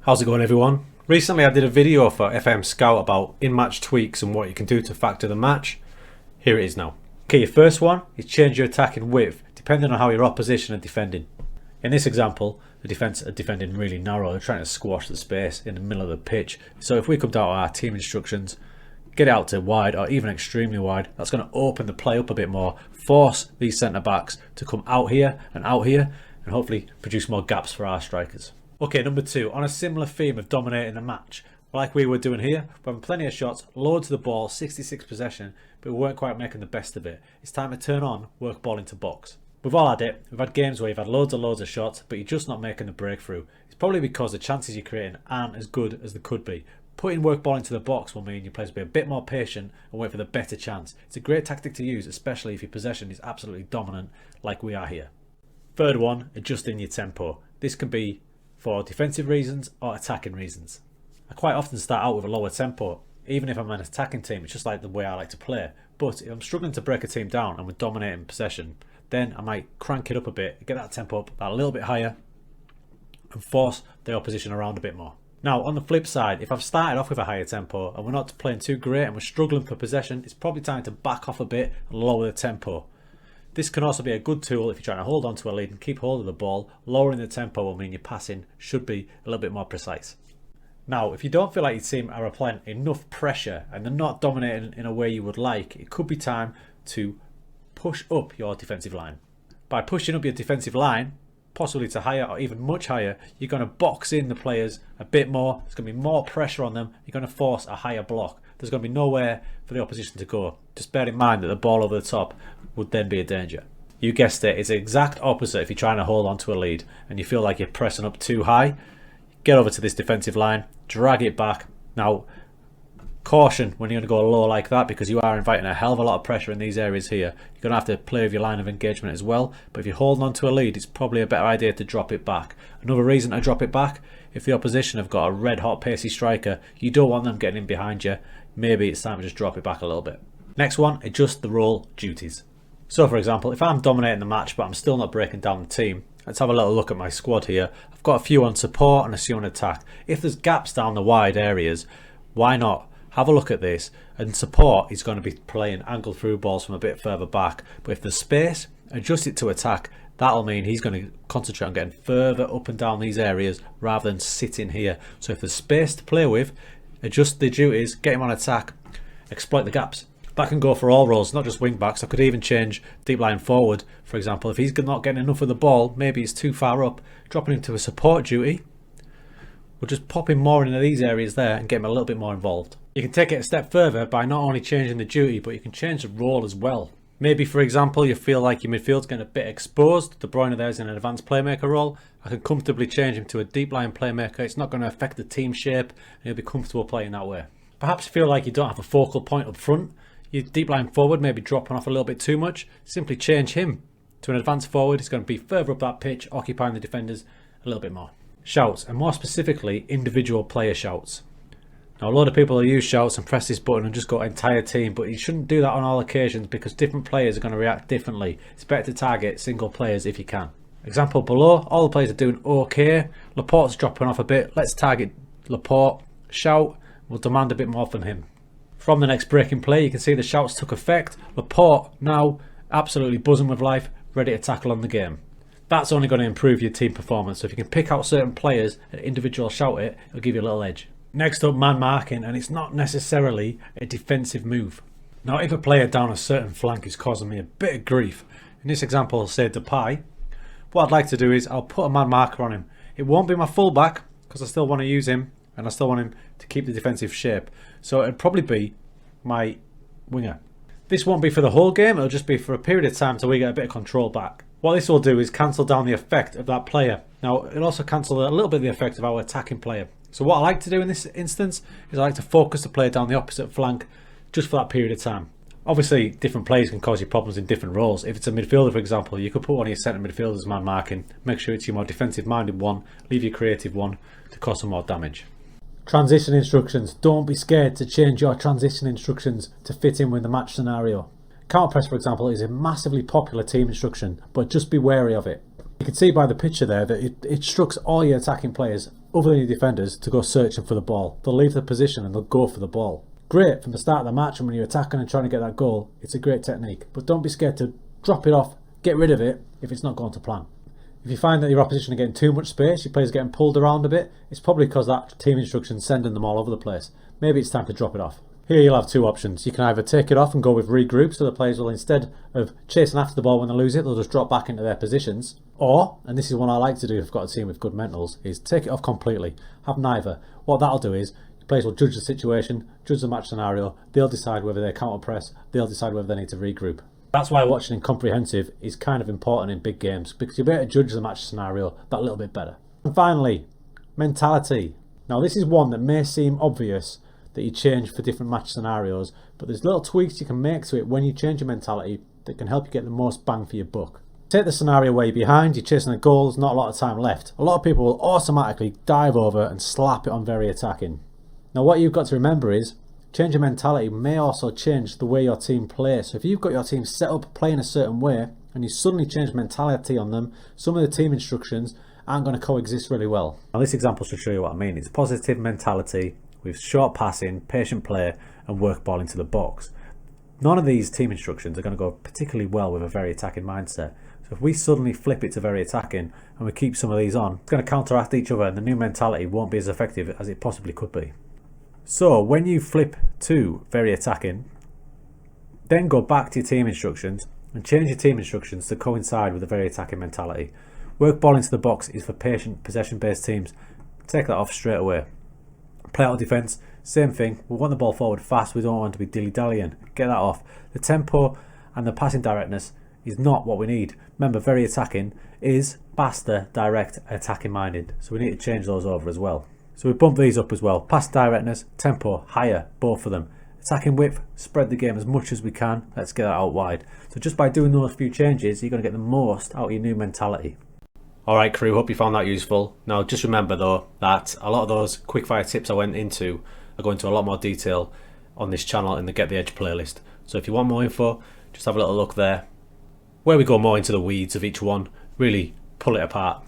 How's it going, everyone? Recently I did a video for FM Scout about in-match tweaks and what you can do to factor the match. Here it is now. Okay, your first one is change your attacking width depending on how your opposition are defending. In this example, the defence are defending really narrow. They're trying to squash the space in the middle of the pitch. So if we come down to our team instructions, get it out to wide or even extremely wide, that's going to open the play up a bit more, force these centre backs to come out here, and hopefully produce more gaps for our strikers. Okay, number two, on a similar theme of dominating the match, like we were doing here, we're having plenty of shots, loads of the ball, 66 possession, but we weren't quite making the best of it. It's time to turn on, work ball into box. We've all had it. We've had games where you've had loads of shots, but you're just not making the breakthrough. It's probably because the chances you're creating aren't as good as they could be. Putting work ball into the box will mean your players will be a bit more patient and wait for the better chance. It's a great tactic to use, especially if your possession is absolutely dominant like we are here. Third one, adjusting your tempo. This can be for defensive reasons or attacking reasons. I quite often start out with a lower tempo, even if I'm an attacking team. It's just like the way I like to play. But if I'm struggling to break a team down and we're dominating possession, then I might crank it up a bit, get that tempo up a little bit higher and force the opposition around a bit more. Now, on the flip side, if I've started off with a higher tempo and we're not playing too great and we're struggling for possession, it's probably time to back off a bit and lower the tempo. This can also be a good tool if you're trying to hold on to a lead and keep hold of the ball. Lowering the tempo will mean your passing should be a little bit more precise. Now, if you don't feel like your team are applying enough pressure and they're not dominating in a way you would like, it could be time to push up your defensive line. By pushing up your defensive line, possibly to higher or even much higher, you're going to box in the players a bit more. There's going to be more pressure on them. You're going to force a higher block. There's going to be nowhere for the opposition to go. Just bear in mind that the ball over the top would then be a danger. You guessed it, it's the exact opposite if you're trying to hold on to a lead and you feel like you're pressing up too high. Get over to this defensive line, drag it back. Now, caution when you're going to go low like that, because you are inviting a hell of a lot of pressure in these areas here. You're going to have to play with your line of engagement as well. But if you're holding on to a lead, it's probably a better idea to drop it back. Another reason to drop it back, if the opposition have got a red hot pacey striker, you don't want them getting in behind you. Maybe it's time to just drop it back a little bit. Next one, adjust the role duties. So for example, if I'm dominating the match but I'm still not breaking down the team, let's have a little look at my squad here. I've got a few on support and a few on attack. If there's gaps down the wide areas, why not have a look at this? And support is going to be playing angle through balls from a bit further back. But if there's space, adjust it to attack. That'll mean he's going to concentrate on getting further up and down these areas rather than sitting here. So if there's space to play with, adjust the duties, get him on attack, exploit the gaps. That can go for all roles, not just wing backs. I could even change deep line forward, for example. If he's not getting enough of the ball, maybe he's too far up, dropping him to a support duty, we'll just pop him more into these areas there and get him a little bit more involved. You can take it a step further by not only changing the duty, but you can change the role as well. Maybe, for example, you feel like your midfield's getting a bit exposed. De Bruyne there's in an advanced playmaker role. I can comfortably change him to a deep line playmaker. It's not going to affect the team shape, and you'll be comfortable playing that way. Perhaps you feel like you don't have a focal point up front. Your deep line forward may be dropping off a little bit too much. Simply change him to an advanced forward. He's going to be further up that pitch, occupying the defenders a little bit more. Shouts, and more specifically, individual player shouts. Now, a lot of people will use shouts and press this button and just go entire team, but you shouldn't do that on all occasions because different players are going to react differently. It's better to target single players if you can. Example below, all the players are doing okay. Laporte's dropping off a bit. Let's target Laporte. Shout, we'll demand a bit more from him. From the next breaking play, you can see the shouts took effect. Laporte now absolutely buzzing with life, ready to tackle on the game. That's only going to improve your team performance. So if you can pick out certain players and individual shout it, it'll give you a little edge. Next up, man marking, and it's not necessarily a defensive move. Now, if a player down a certain flank is causing me a bit of grief, in this example, say Depay, what I'd like to do is I'll put a man marker on him. It won't be my fullback because I still want to use him and I still want him to keep the defensive shape. So it'd probably be my winger. This won't be for the whole game, it'll just be for a period of time till we get a bit of control back. What this will do is cancel down the effect of that player. Now, it'll also cancel a little bit of the effect of our attacking player. So what I like to do in this instance is I like to focus the player down the opposite flank just for that period of time. Obviously, different players can cause you problems in different roles. If it's a midfielder, for example, you could put one of your centre midfielders man marking, make sure it's your more defensive minded one, leave your creative one to cause some more damage. Transition instructions. Don't be scared to change your transition instructions to fit in with the match scenario. Counter press, for example, is a massively popular team instruction, but just be wary of it. You can see by the picture there that it instructs all your attacking players, other than your defenders, to go searching for the ball. They'll leave their position and they'll go for the ball. Great from the start of the match, and when you're attacking and trying to get that goal, it's a great technique. But don't be scared to drop it off, get rid of it if it's not going to plan. If you find that your opposition are getting too much space, your players are getting pulled around a bit, it's probably because that team instruction's sending them all over the place. Maybe it's time to drop it off. Here you'll have two options. You can either take it off and go with regroup, so the players will, instead of chasing after the ball when they lose it, they'll just drop back into their positions. Or, and this is one I like to do if I've got a team with good mentals, is take it off completely. Have neither. What that'll do is, the players will judge the situation, judge the match scenario, they'll decide whether they counter press, they'll decide whether they need to regroup. That's why watching in comprehensive is kind of important in big games, because you're able to judge the match scenario that little bit better. And finally, mentality. Now this is one that may seem obvious, that you change for different match scenarios, but there's little tweaks you can make to it when you change your mentality that can help you get the most bang for your buck. Take the scenario where you're behind, you're chasing a goal, there's not a lot of time left. A lot of people will automatically dive over and slap it on very attacking. Now what you've got to remember is, change your mentality may also change the way your team plays. So if you've got your team set up playing a certain way, and you suddenly change mentality on them, some of the team instructions aren't going to coexist really well. Now this example should show you what I mean. It's positive mentality with short passing, patient play and work ball into the box. None of these team instructions are going to go particularly well with a very attacking mindset. So if we suddenly flip it to very attacking and we keep some of these on, it's going to counteract each other and the new mentality won't be as effective as it possibly could be. So when you flip to very attacking, then go back to your team instructions and change your team instructions to coincide with a very attacking mentality. Work ball into the box is for patient, possession based teams. Take that off straight away. Play out defence, same thing. We want the ball forward fast, we don't want to be dilly-dallying. Get that off. The tempo and the passing directness is not what we need. Remember, very attacking is faster, direct, attacking minded. So we need to change those over as well. So we bump these up as well. Pass directness, tempo, higher, both of them. Attacking width, spread the game as much as we can. Let's get that out wide. So just by doing those few changes, you're going to get the most out of your new mentality. Alright crew, hope you found that useful. Now just remember though that a lot of those quickfire tips I went into are going into a lot more detail on this channel in the Get the Edge playlist. So if you want more info, just have a little look there, where we go more into the weeds of each one, really pull it apart.